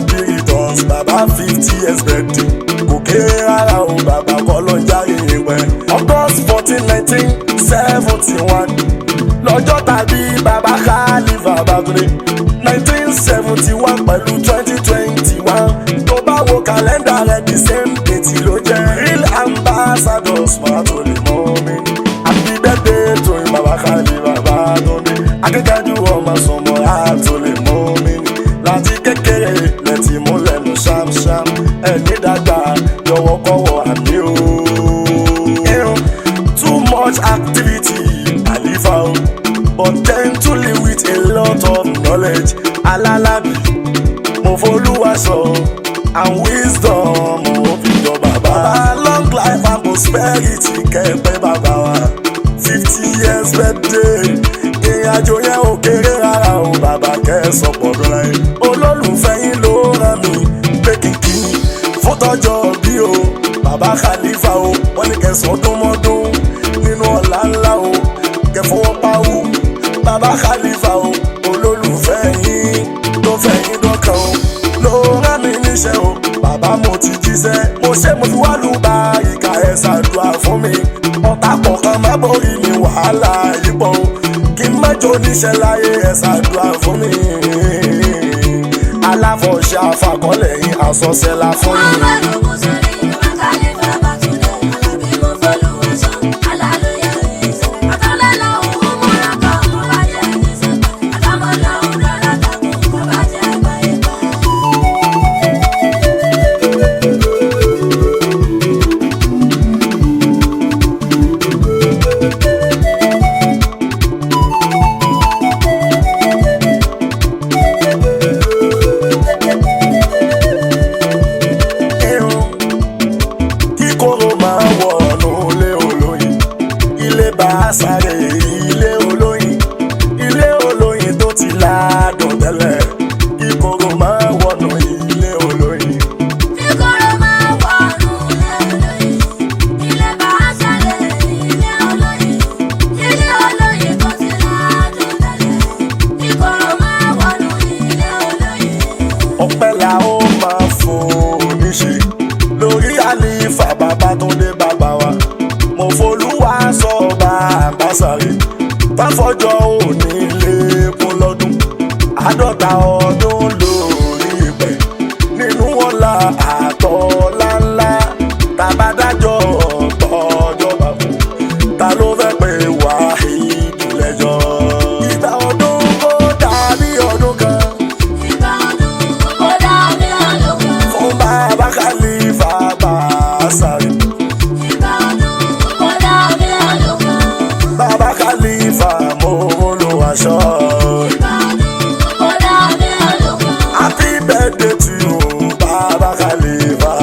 happy returns bàbá 50 years birthday kò kéré rárá o bàbá kọ́ ló ń járe pẹ́. August 14 1971 lọ́jọ́ tàbí bàbá Khalifa Bature 1971 pẹ̀lú 2021 tó bá wo kàlẹ́ndà rẹ̀ the same date ló jẹ́. Real ambassadors máa tó lè mọ́ mi. Happy birthday to him bàbá Khalifa Bature. Akíkanjú ọmọ sọmọ àtò lè mọ́ mi. Láti kékeré lẹ́tì mú lẹ́nu ṣámṣám. Ẹni dàgbà yọwọ́kọ́wọ́ àmì o. Too much activity Khalifa o. But tend to live with a lot of knowledge. Alalabi, mo f'Olúwa sọ, and wisdom mo fi jọ bàbá. Long life and prosperity kẹ́pẹ́ bàbá wa. 50 years birthday, ìrìnàjò yẹn ò kéré rárá o bàbá kẹ́sàn pọ̀dún láyé. Olólùfẹ́ yín ló rán mi pé kìkì fún tọ́jọ́ bí o. Bàbá Khalifa o, wọ́n ní kẹsàn-án ọdún mọ́dún nínú ọ̀la ńlá o. Kẹfọwọ́ pawú bàbá Khalifa o, olólùfẹ́ yín tó fẹ́ yín dọ́kàn o, ló rán mi níṣẹ́ o. Bàbá mo ti jíṣẹ́, mo ṣe mo fi wá lù bá ìka ẹ̀ ṣàdúrà fún mi. Ọ̀tá kọ̀ọ̀kan má borí mi wàhálà yípo o, kí n mẹ́jọ níṣẹ́ láyé ẹ̀ ṣàdúrà fún mi. Aláfọ̀ṣẹ́ àfàkọ́lẹ̀ yín àsọ̀ṣẹ́lá fún mi. Sáré ilé olóyin tó ti ládùn tẹ́lẹ̀, ìkorò máa wọnú ilé olóyin. Ìkorò máa wọnú ilé olóyin, ilé bá sáré ilé olóyin tó ti ládùn tẹ́lẹ̀, ìkorò máa wọnú ilé olóyin. Ọpẹ́ la ó máa fò níṣe lórí àlìfà Babátúndé bàbá wa. Mo f'Olúwa sọ bàbá sáré fáfọjọ́ òní lékún lọ́dún 50 ọdún lórí ìpẹ́ nínú ọlá àtọ́lá ńlá tàbádájọ́ tọ́jọ́ bàbá ta ló fẹ́ pé wà ìdúlẹ́jọ́. Ìgbà ọdún kò dàbí ọdún kan. Ìgbà ọdún kò dàbí ọdún kan. Fún bàbá Khalifa bàbá sáré. Bàbá Khalifa mo Olúwa ṣọ́. Happy birthday to you Bàbá Khalifa.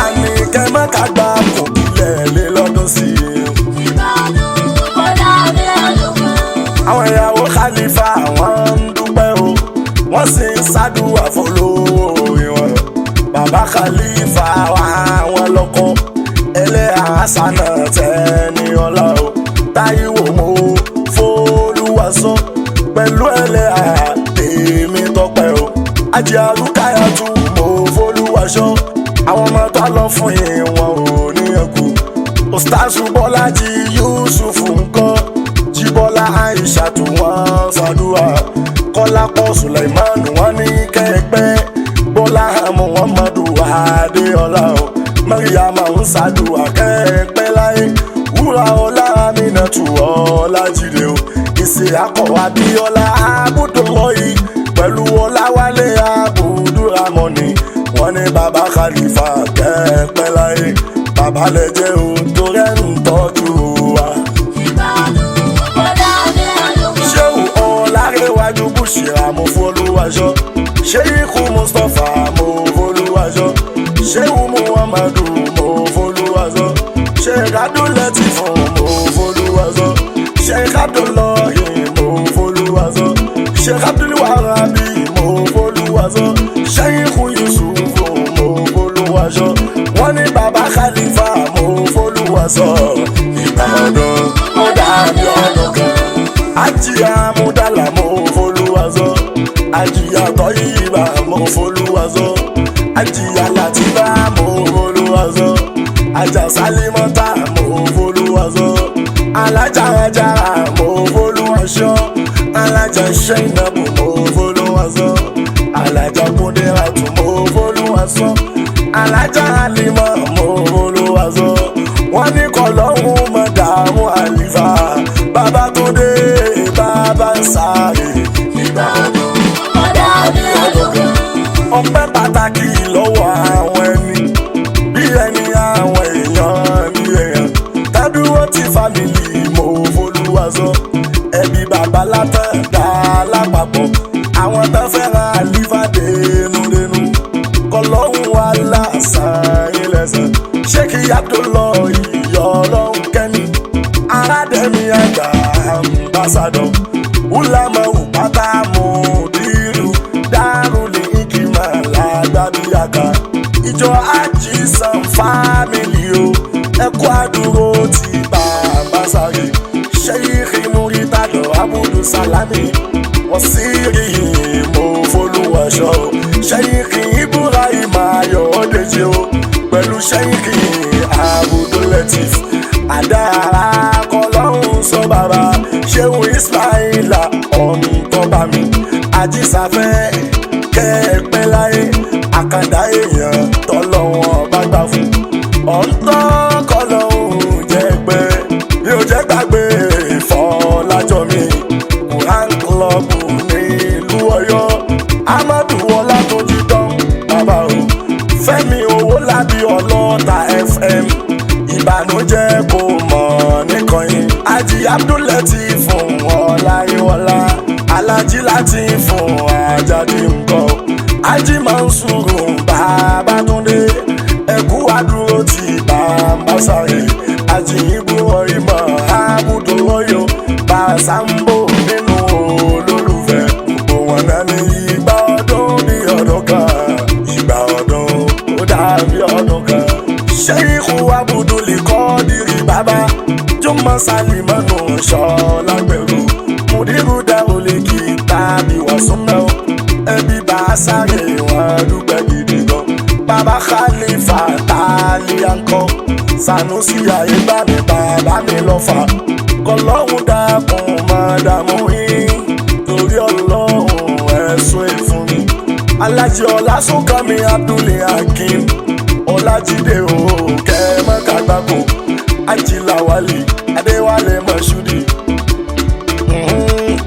Àní kẹ́mọ́ ká gbà kò kílẹ̀ lé lọ́dún sí i. Àwọn ìyàwó Khalifa wọ́n ń dúpẹ́ o, wọ́n sì ń ṣàdúrà f'olówó ìwọ̀n. Bàbá Khalifa àwọn lọ́kọ ẹlẹ́yà àṣànà tẹ́ni ọlá o. Táíwò mo f'Olúwa sọ pẹ̀lú ẹlẹ́yà tèmi tọpẹ́ o. Àjẹ́ Rúkáyátù mo f'Olúwa ṣọ́, àwọn ọmọ tó lọ fún yín wọn ò ní ẹkú. Ustazu Bọ́lájí Yusuf ńkọ́, Jíbọ́lá Aishatu wọn ṣàdúrà. Kọ́lápọ̀ Suleiman wọn ní kẹ́ẹ̀pẹ́, Bọ́lá Muhammadu Adéọlá o. Mariam ń ṣàdúrà kẹ́ẹ̀pẹ́ láyé. Wúrà ọlá Aminatu Ọlájídé o. Ìsìyàkọ̀ Abíọ́lá Abúdúrọ̀yì pẹ̀lú Ọláwálé Abúdúrámọ̀nì. Wọ́n ní bàbá Khalifa kẹ́ẹ̀pẹ́ láyé. Bàbá lẹ́jẹ̀ o tó rẹ̀ ń tọ́jú wa. Ṣéwù Ọlárẹ̀wájú Bùṣírà mo f'Olúwa ṣọ́. Ṣéyíkù Mustapha mo f'Olúwa ṣọ́. Ṣéwù Muhammadu mo f'Olúwa ṣọ́. Sheikh Abdul-Lateef mo f'Olúwa ṣọ́. Sheikh Abdullahi mo f'Olúwa ṣọ́. Sheikh Abdul-Wahab mo f'Olúwa ṣọ́. Sheikh Yusuf mo f'Olúwa ṣọ́. Wọ́n ní bàbá Khalifa mo f'Olúwa ṣọ́. Ìgbà ọdún ó dàbí ọdún kan. Àjí Amúdàlà mo f'Olúwa ṣọ́. Àjí folúwàzọ́ ajíyá láti bá mo folúwàzọ́ ajá sálímọ́tà mo folúwàzọ́ alájà ajára mo folúwàṣọ́ alájà ṣẹ́yìnàbù mo folúwàzọ́ alájà kúndéràtù mo folúwàṣọ́ alájà àlìmọ́ mo folúwàṣọ́ wọ́n ní kọlọ́hún mọ̀ dààmú àlìfà bàbá tó dé bàbá ń sáré Ìbàdàn ọ̀dà bí ọdún kan. ọpẹ́ pàtàkì lọ́wọ́ àwọn ẹni bí ẹni àwọn èèyàn ní èèyàn tádúró ti fámìlì mo folúwàzọ́ ẹbí bàbá látàn dá lápapọ̀ àwọn tó fẹ́ràn àlìfà dénúdénú kọlọ́hún wà lásán ilẹ̀sán ṣéèkì Abdullahi ìyá ọlọ́run kẹ́ni aládẹ́mi àgbà ambassador ulama upata mudiru daruli ikima lágbàbíyàká ìjọ ajísàn fámìlì o ẹkú àdúró ti bàbá sáré ṣẹ́yìkì múrítàdọ̀ abudu salami wọ́n sì rí mo folúwàṣọ́ ṣẹ́yìkì ibrahim ayọ̀dèjì o pẹ̀lú ṣẹ́yìkì abudu latif àdára kọlọ́hún sọ bàbá ṣéun ismaila ọ̀ntọ́ba mi ajísàfẹ́ kẹ́ẹ̀pẹ́ láyé àkàndá èèyàn tọ́lọ́wọ́n bá gbà fún ọ̀ntọ́ kọlọ́hún jẹ́ pé mi ò jẹ́ gbàgbé Fọlájọ mi Quran Club nílùú Ọ̀yọ́ amadu ọlátúnjí tán bàbá o Fẹ́mi Owólabí Ọlọ́ta FM ìbànújẹ́ kò mọ̀ nìkan yín Ají Abdulateef fún ọláyíwọlá alájí láti fún àjàdí nǹkan Ají Mansuru Babátúndé ẹkú àdúró ti bàbá sáré Ají Ibrahim Abudulayo Bàṣámbò nínú olólùfẹ́ gbogbo wọn náà ní ìgbà ọdún bí ọdún kan ìgbà ọdún ó dàbí ọdún kan Sheikh Abdul Qadir bàbá Juma Salimanu Ṣọlágbẹ̀rù Mudiru Darul Kitabi wa Sunnah ẹbí bá sáré wọn dúpẹ́ gidi gan bàbá Khalifa Taliankọ Sanusi ayébámi bàbá mi lọ́fà kọlọ́hún dákun mọ́dàmú yín torí ọlọ́hún ẹ̀sùn ìfún mi Alájí Ọlásùnkànmí Abdul Hakim Ọlájídé o kẹ́mọ́kàgbàkọ̀ Ajíláwálì Adéwálé Mọ̀ṣúdì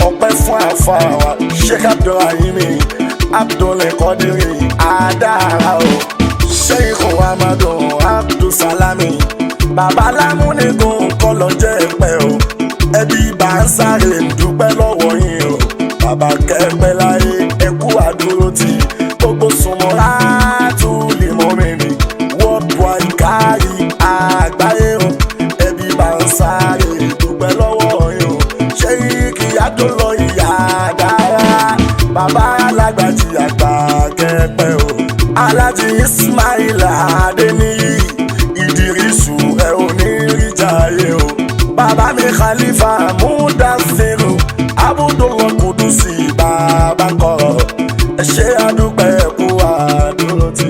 ọpẹ́ fún àfàwà Sheikh Abdulrahim Abdul Qadir Adára o Sheikh Amadu Abdulsalami bàbá lámúnigun kọlọ́jẹ́ pẹ́ o ẹbí bá ń sáré dúpẹ́ lọ́wọ́ yín o bàbá kẹ́pẹ́ láyé ẹkú àdúró tí gbogbo sùnmọ́ra tún lè mọ́ mi ni worldwide kárí àgbáyé o ẹbí bá ń sáré dúpẹ́ lọ́wọ́ yín o Sheikh Abdullahi Adára bàbá alágbàjì àgbà kẹ́pẹ́ o Alájí Ismail Adéníyì Ìdírísù ẹ ò ní rí jayé o bàbá mi Khalifa Mudassiru Abudullah Kudusi bàbá kọ̀rọ̀ ẹ ṣé àdúpẹ́ kú àdúró tí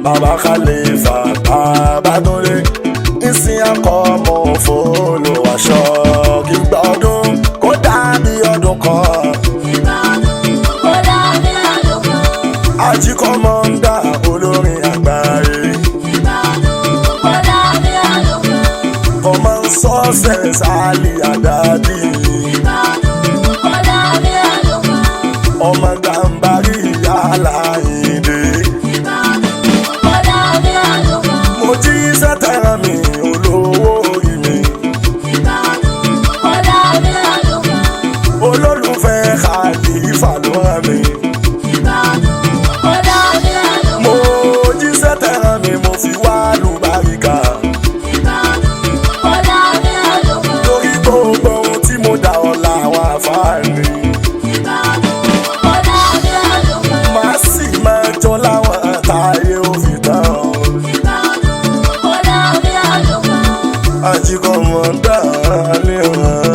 bàbá Khalifa bàbá tó lé ìsìn akọ mọ folúwàṣọ́ kígbà ọdún kó dàbí ọdún kan Ìbàdàn ọ̀dà bí ọdún kan. Ají kọ́mọ́ndà olórin àgbáyé Ìbàdàn ọ̀dà bí ọdún kan. common success Ali Adadi Ìbàdàn ọ̀dà bí ọdún kan. ọmọ Gàmbàrí Aláìndé Ìbàdàn ọ̀dà bí ọdún kan. mo jí sẹ́tẹ̀rẹ̀ mi olówó orí mi Ìbàdàn ọ̀dà bí ọdún kan. olólùfẹ́ Khalifa ló rán mi Ìbàdàn ọ̀dà bí ọdún mo kan. jí sẹ́tẹ̀rẹ̀ mi mo fi wá lùbáríkà Ìbàdàn ọ̀dà bí ọdún kan. torí gbogbo ohun tí mo dá ọ̀la àwọn àfáàní Ìbàdàn ọ̀dà bí ọdún kan. màá sì máa jọ láwọn táyé òfin tán Ìbàdàn ọ̀dà bí ọdún kan. Ají kọ́mọ́ndà ní ọ̀ràn